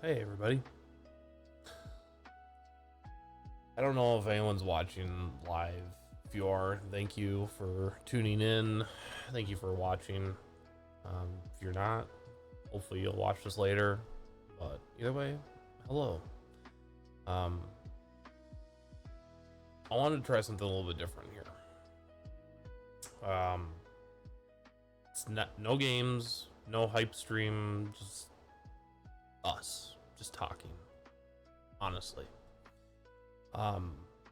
Hey everybody. I don't know if anyone's watching live. If you are, thank you for tuning in. Thank you for watching. If you're not, hopefully you'll watch this later. But either way, hello. I wanted to try something a little bit different here. It's no games, no hype stream, just us, just talking. Honestly.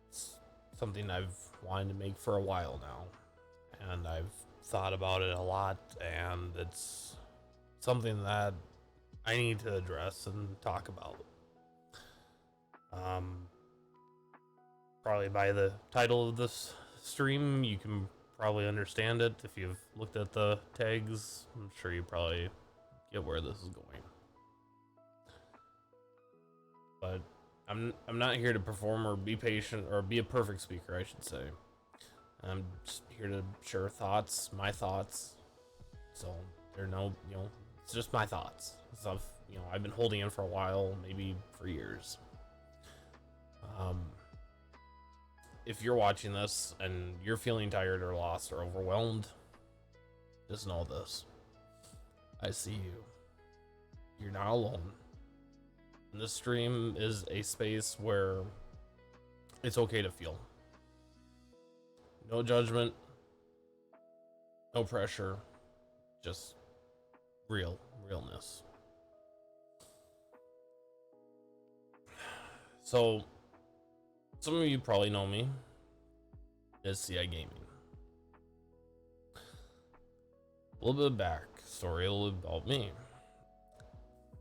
It's something I've wanted to make for a while now, and I've thought about it a lot, and it's something that I need to address and talk about. Probably by the title of this stream, you can probably understand it. If you've looked at the tags, I'm sure you probably get where this is going. But I'm not here to perform or be patient or be a perfect speaker, I should say. I'm just here to share thoughts, my thoughts. So they're it's just my thoughts. Stuff I've been holding in for a while, maybe for years. If you're watching this and you're feeling tired or lost or overwhelmed, just know this. I see you. You're not alone. And this stream is a space where it's okay to feel. No judgment, no pressure, just realness. So, some of you probably know me as CI Gaming. A little bit of backstory, a little bit about me.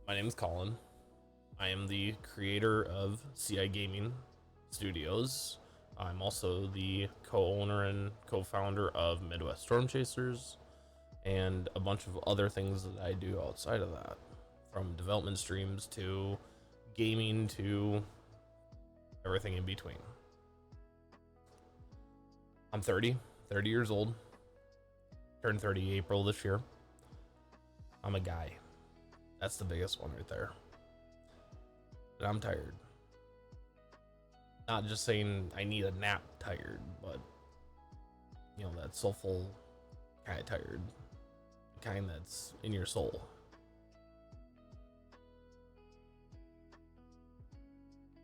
My name is Colin. I am the creator of CI Gaming Studios. I'm also the co-owner and co-founder of Midwest Storm Chasers and a bunch of other things that I do outside of that, from development streams to gaming to everything in between. I'm 30 years old. Turned 30 April this year. I'm a guy. That's the biggest one right there. But I'm tired. Not just saying I need a nap tired, but that soulful kind of tired. The kind that's in your soul.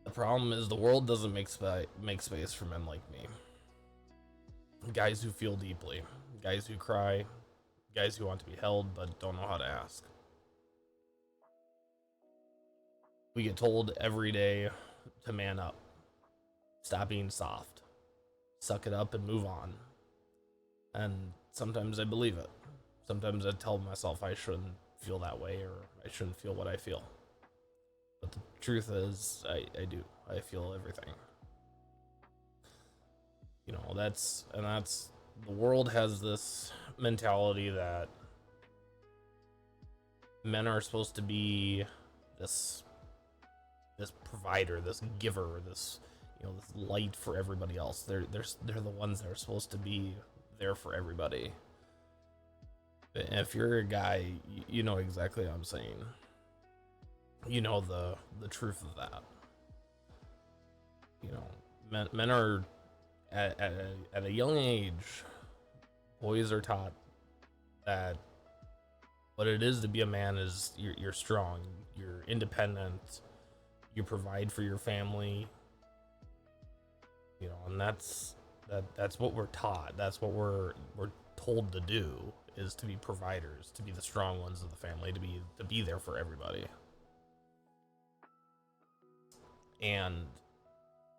The problem is the world doesn't make space for men like me. Guys who feel deeply, guys who cry, guys who want to be held but don't know how to ask. We get told every day to man up, stop being soft, suck it up and move on. And sometimes I believe it. Sometimes I tell myself I shouldn't feel that way, or I shouldn't feel what I feel. But the truth is, I do. I feel everything. That's the world has this mentality that men are supposed to be this provider, this giver, this this light for everybody else. They're the ones that are supposed to be there for everybody. And if you're a guy, you know exactly what I'm saying. You know the truth of that. Men are at a young age, boys are taught that what it is to be a man is you're strong, you're independent, you provide for your family, and that's what we're taught. That's what we're told to do, is to be providers, to be the strong ones of the family, to be there for everybody. And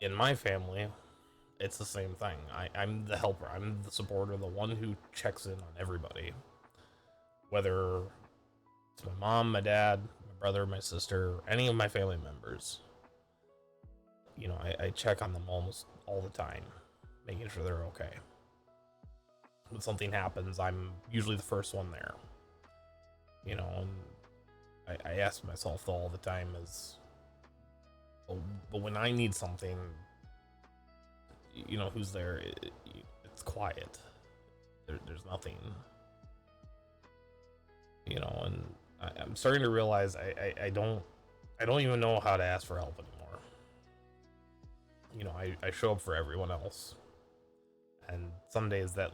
in my family, it's the same thing. I'm the helper. I'm the supporter, the one who checks in on everybody. Whether it's my mom, my dad, my brother, my sister, any of my family members. I check on them almost all the time, making sure they're okay. When something happens, I'm usually the first one there. And I ask myself all the time but when I need something, who's there? It's quiet. There's nothing. And I'm starting to realize I don't I don't even know how to ask for help anymore. You know, I show up for everyone else, and some days that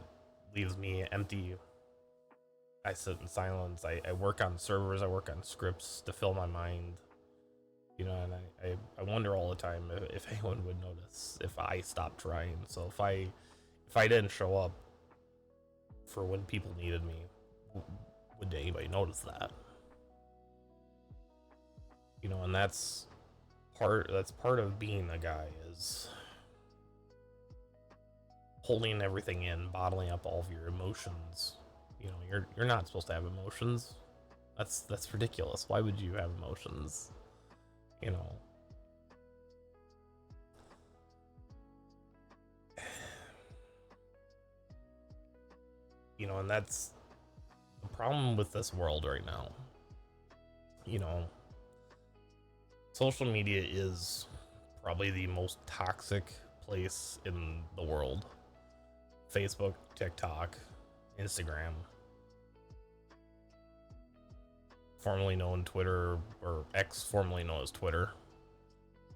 leaves me empty. I sit in silence. I work on servers. I work on scripts to fill my mind. You know, and I wonder all the time if anyone would notice if I stopped trying. So if I didn't show up for when people needed me, would anybody notice that? You know, and that's part of being a guy, is holding everything in, bottling up all of your emotions. You know, you're not supposed to have emotions. That's ridiculous. Why would you have emotions? You know. You know, and that's the problem with this world right now. You know, social media is probably the most toxic place in the world. Facebook, TikTok, Instagram, formerly known Twitter, or X, formerly known as Twitter,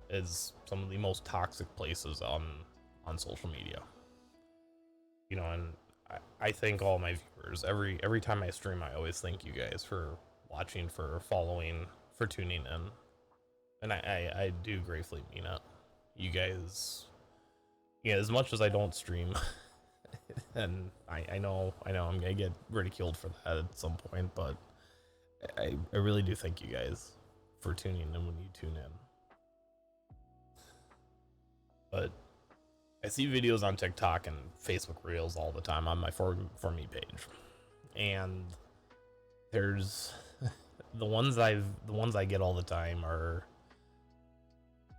is some of the most toxic places on social media. You know, and I thank all my viewers. Every time I stream, I always thank you guys for watching, for following, for tuning in, and I do gratefully mean it. You guys, yeah, as much as I don't stream, and I know I'm gonna get ridiculed for that at some point, but I really do thank you guys for tuning in when you tune in. But I see videos on TikTok and Facebook Reels all the time on my for me page, and there's the ones I get all the time are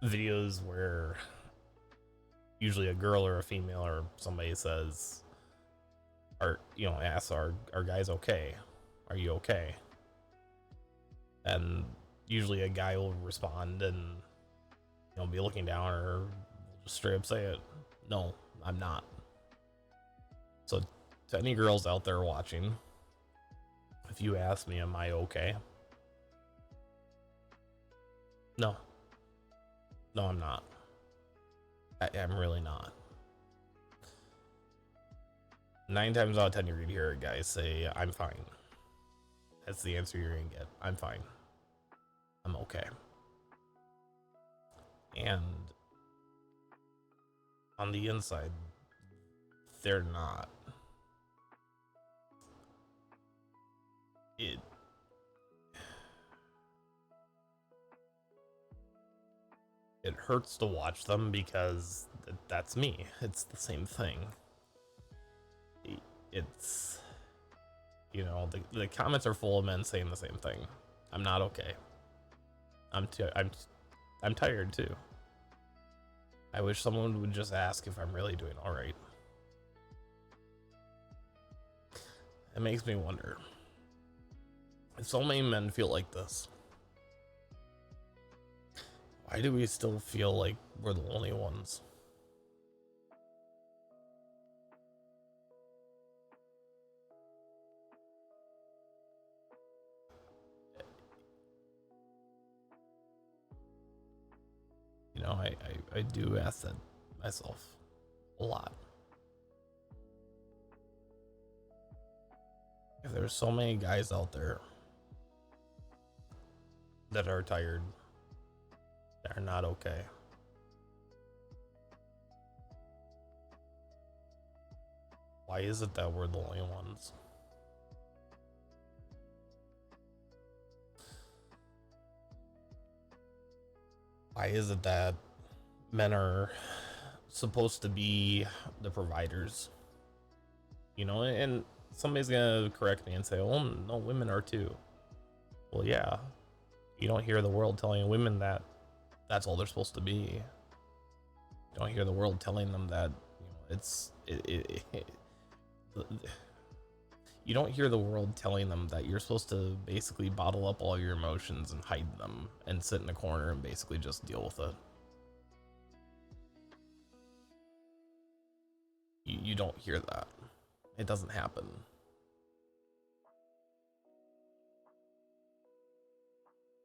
videos where usually a girl or a female or somebody says, asks, are guys okay? Are you okay? And usually a guy will respond and be looking down, or will just straight up say it, no, I'm not. So to any girls out there watching, if you ask me, am I okay? No. No, I'm not. I'm really not. 9 times out of 10, you're gonna hear guys say, I'm fine. That's the answer you're gonna get. I'm fine. I'm okay. And on the inside, they're not. It it hurts to watch them because that's me. It's the same thing. It's the comments are full of men saying the same thing. I'm not okay. I'm tired too. I wish someone would just ask if I'm really doing all right. It makes me wonder if so many men feel like this. Why do we still feel like we're the only ones? I do ask that myself a lot. If there's so many guys out there that are tired, that are not okay, why is it that we're the only ones? Why is it that men are supposed to be the providers? And somebody's gonna correct me and say, oh no, women are too. Well, yeah, you don't hear the world telling women that that's all they're supposed to be. You don't hear the world telling them that you don't hear the world telling them that you're supposed to basically bottle up all your emotions and hide them and sit in a corner and basically just deal with it. You don't hear that. It doesn't happen.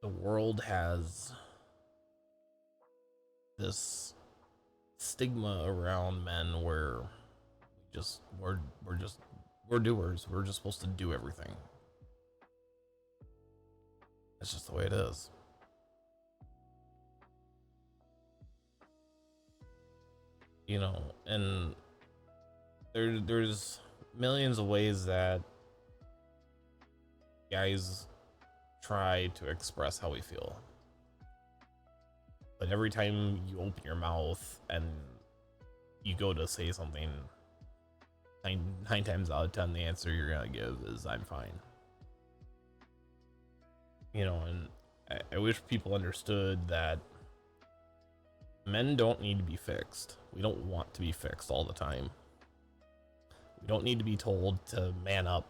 the world has this stigma around men where just we're just we're doers. We're just supposed to do everything. That's just the way it is. You know, and there's millions of ways that guys try to express how we feel. But every time you open your mouth and you go to say something, nine times out of 10, the answer you're gonna give is "I'm fine." You know, and I wish people understood that men don't need to be fixed. We don't want to be fixed all the time. We don't need to be told to man up.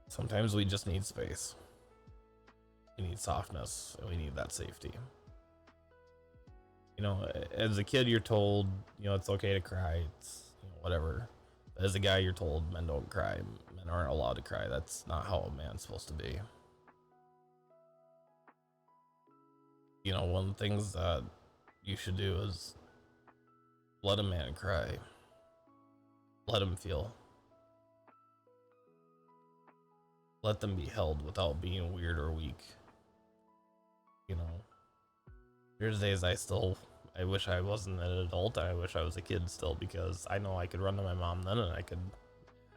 Sometimes we just need space. We need softness, and we need that safety. You know, as a kid, you're told, you know, it's okay to cry. It's, you know, whatever. As a guy, you're told men don't cry. Men aren't allowed to cry. That's not how a man's supposed to be. You know, one of the things that you should do is let a man cry. Let him feel. Let them be held without being weird or weak. You know, there's days I wish I wasn't an adult. I wish I was a kid still, because I know I could run to my mom then and I could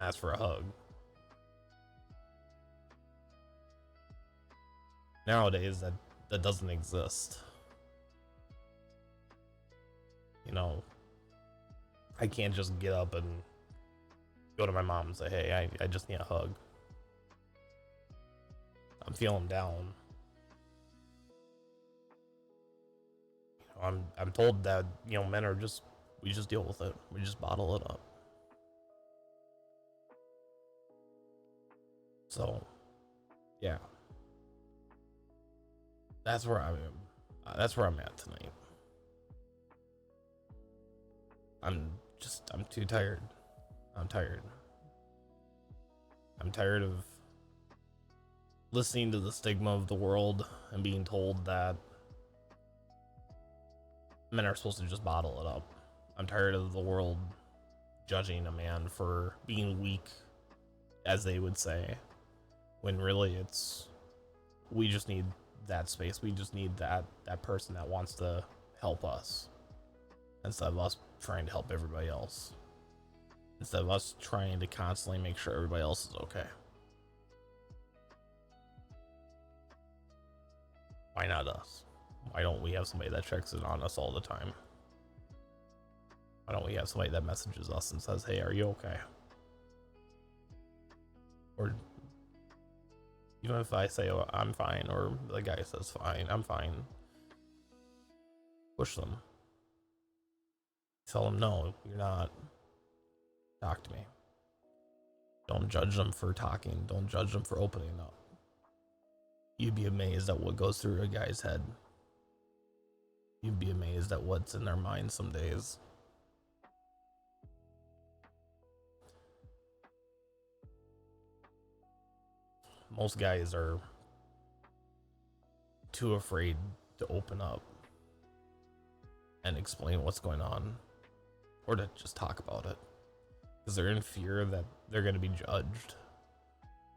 ask for a hug. Nowadays, that doesn't exist. You know, I can't just get up and go to my mom and say, "Hey, I just need a hug. I'm feeling down." You know, I'm told that, you know, men are just, we just deal with it. We just bottle it up. So, yeah, that's where I am. That's where I'm at tonight. I'm too tired. I'm tired. I'm tired of listening to the stigma of the world and being told that men are supposed to just bottle it up. I'm tired of the world judging a man for being weak, as they would say, when really it's, we just need that space. We just need that person that wants to help us, instead of us trying to help everybody else, instead of us trying to constantly make sure everybody else is okay. Why not us? Why don't we have somebody that checks in on us all the time? Why don't we have somebody that messages us and says, "Hey, are you okay?" Or even if I say, "Oh, I'm fine," or the guy says, "Fine, I'm fine," push them. Tell them, "No, you're not. Talk to me." Don't judge them for talking. Don't judge them for opening up. You'd be amazed at what goes through a guy's head. You'd be amazed at what's in their mind some days. Most guys are too afraid to open up and explain what's going on, or to just talk about it, because they're in fear that they're going to be judged.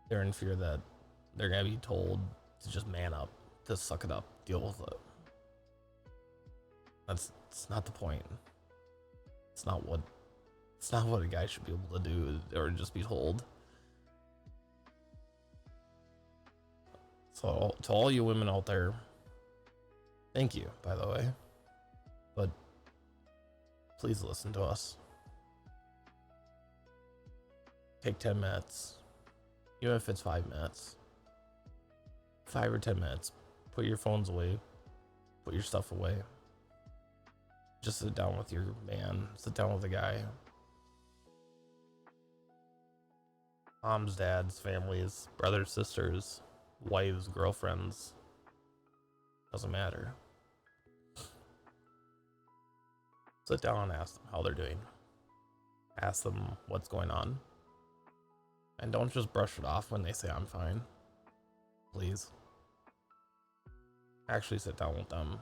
They're in fear that they're going to be told to just man up, to suck it up, deal with it. It's not the point. It's not what a guy should be able to do, or just be told. So to all you women out there, thank you, by the way, but please listen to us. Take 10 minutes, even if it's 5 minutes, 5 or 10 minutes. Put your phones away, put your stuff away. Just sit down with your man, sit down with a guy. Moms, dads, families, brothers, sisters, wives, girlfriends. Doesn't matter. Sit down and ask them how they're doing. Ask them what's going on. And don't just brush it off when they say, "I'm fine." Please. Actually sit down with them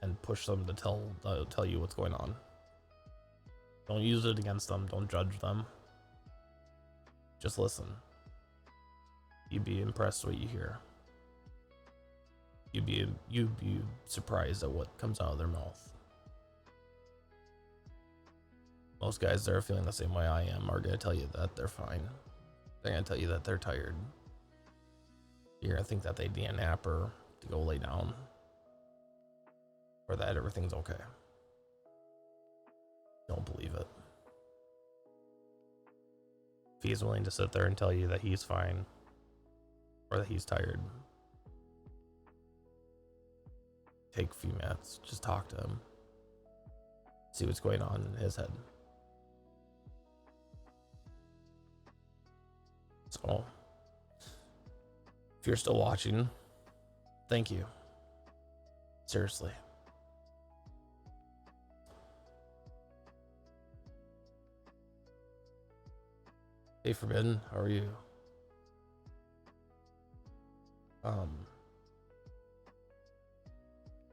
and push them to tell you what's going on. Don't use it against them. Don't judge them. Just listen. You'd be impressed what you hear. You'd be surprised at what comes out of their mouth. Most guys that are feeling the same way I am are gonna tell you that they're fine. They're gonna tell you that they're tired. You're gonna think that they need a nap or to go lay down, or that everything's okay. Don't believe it. If he's willing to sit there and tell you that he's fine or that he's tired, take a few minutes, just talk to him, see what's going on in his head. So, if you're still watching, thank you. Seriously. Hey Forbidden, how are you?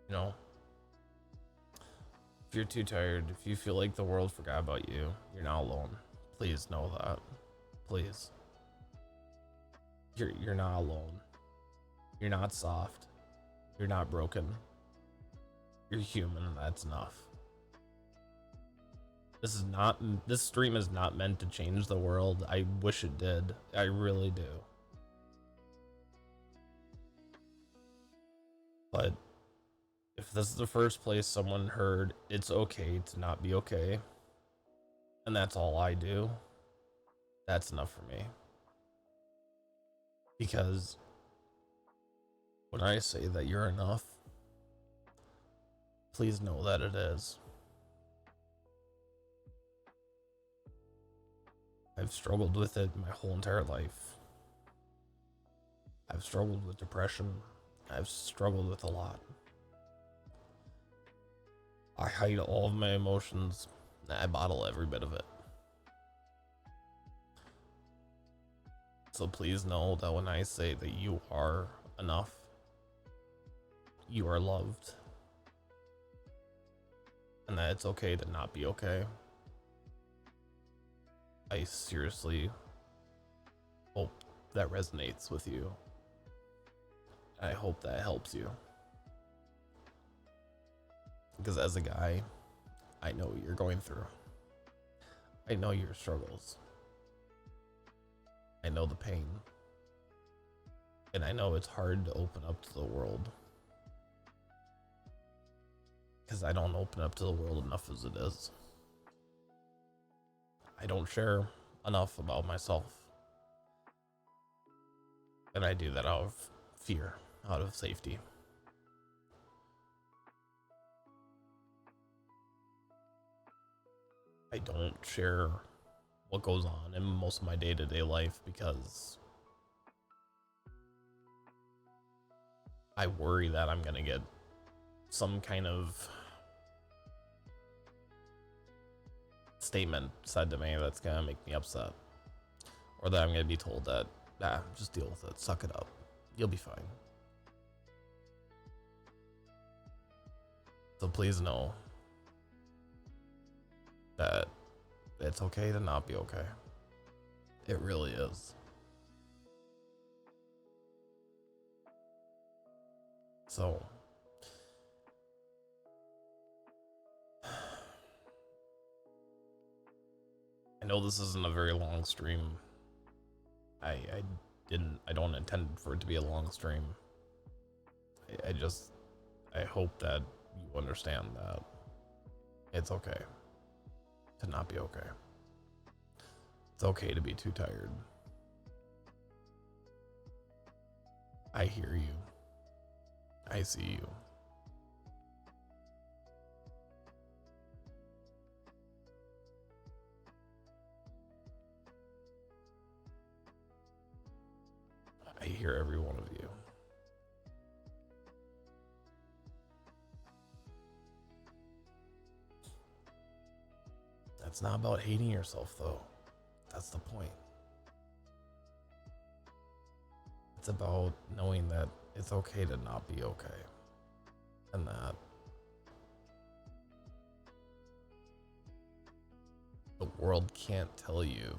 You know, if you're too tired, if you feel like the world forgot about you, you're not alone. Please know that. Please. You're not alone. You're not soft. You're not broken. You're human, and that's enough. This stream is not meant to change the world. I wish it did. I really do. But if this is the first place someone heard it's okay to not be okay, and that's all I do, that's enough for me. Because when I say that you're enough, please know that it is. I've struggled with it my whole entire life. I've struggled with depression. I've struggled with a lot. I hide all of my emotions, and I bottle every bit of it. So please know that when I say that you are enough, you are loved, and that it's okay to not be okay. I seriously hope that resonates with you. I hope that helps you. Because as a guy, I know what you're going through. I know your struggles. I know the pain. And I know it's hard to open up to the world. Because I don't open up to the world enough as it is. I don't share enough about myself. And I do that out of fear, out of safety. I don't share what goes on in most of my day-to-day life because I worry that I'm gonna get some kind of statement said to me that's gonna make me upset, or that I'm gonna be told that, just deal with it, suck it up, you'll be fine. So please know that it's okay to not be okay. It really is. So I know this isn't a very long stream. I don't intend for it to be a long stream. I hope that you understand that it's okay to not be okay. It's okay to be too tired. I hear you. I see you. I hear every one of you. That's not about hating yourself, though. That's the point. It's about knowing that it's okay to not be okay. And that the world can't tell you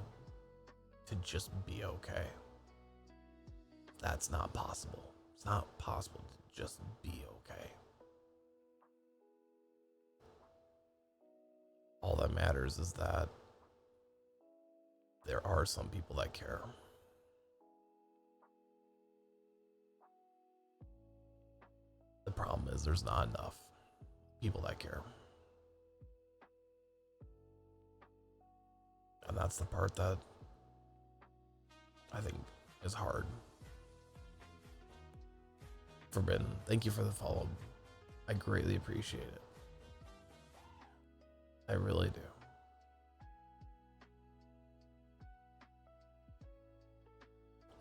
to just be okay. That's not possible. It's not possible to just be okay. All that matters is that there are some people that care. The problem is there's not enough people that care. And that's the part that I think is hard. Forbidden, thank you for the follow. I greatly appreciate it. I really do.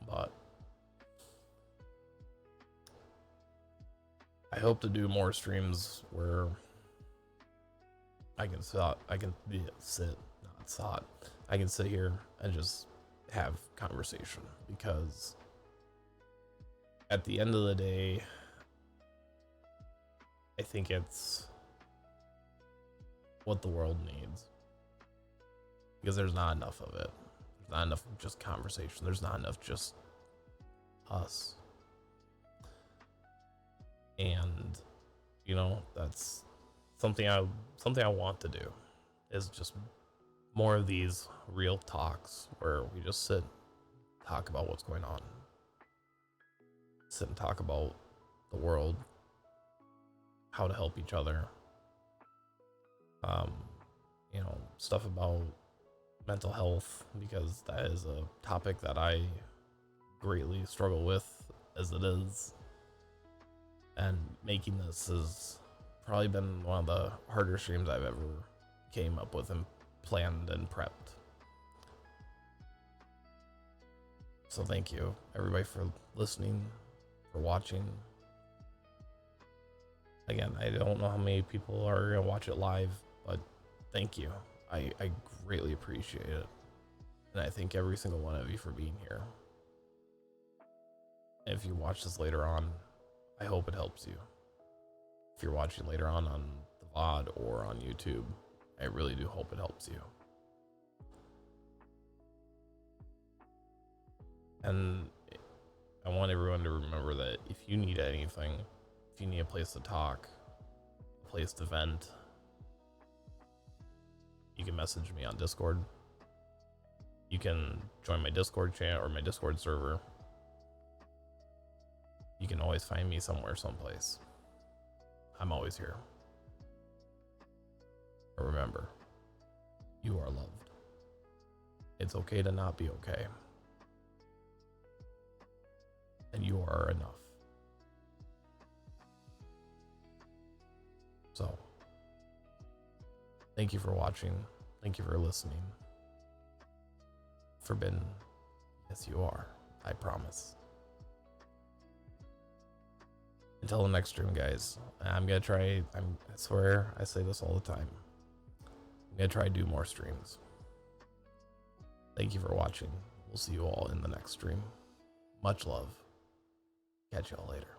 But I hope to do more streams where I can sit here and just have conversation, because at the end of the day, I think it's what the world needs, because there's not enough of it. There's not enough of just conversation. There's not enough just us. And you know, that's something I want to do, is just more of these real talks where we just sit, talk about what's going on, sit and talk about the world, how to help each other, you know, stuff about mental health, because that is a topic that I greatly struggle with as it is. And making this has probably been one of the harder streams I've ever came up with and planned and prepped. So thank you, everybody, for listening, for watching. Again, I don't know how many people are going to watch it live, but thank you. I greatly appreciate it. And I thank every single one of you for being here. And if you watch this later on, I hope it helps you. If you're watching later on the VOD or on YouTube, I really do hope it helps you. And I want everyone to remember that if you need anything, if you need a place to talk, a place to vent, you can message me on Discord. You can join my Discord channel or my Discord server. You can always find me somewhere, someplace. I'm always here. But remember, you are loved. It's okay to not be okay. And you are enough. So, thank you for watching. Thank you for listening. Forbidden, yes you are. I promise. Until the next stream, guys, I'm gonna try, I swear, I say this all the time, I'm gonna try to do more streams. Thank you for watching. We'll see you all in the next stream. Much love. Catch y'all later.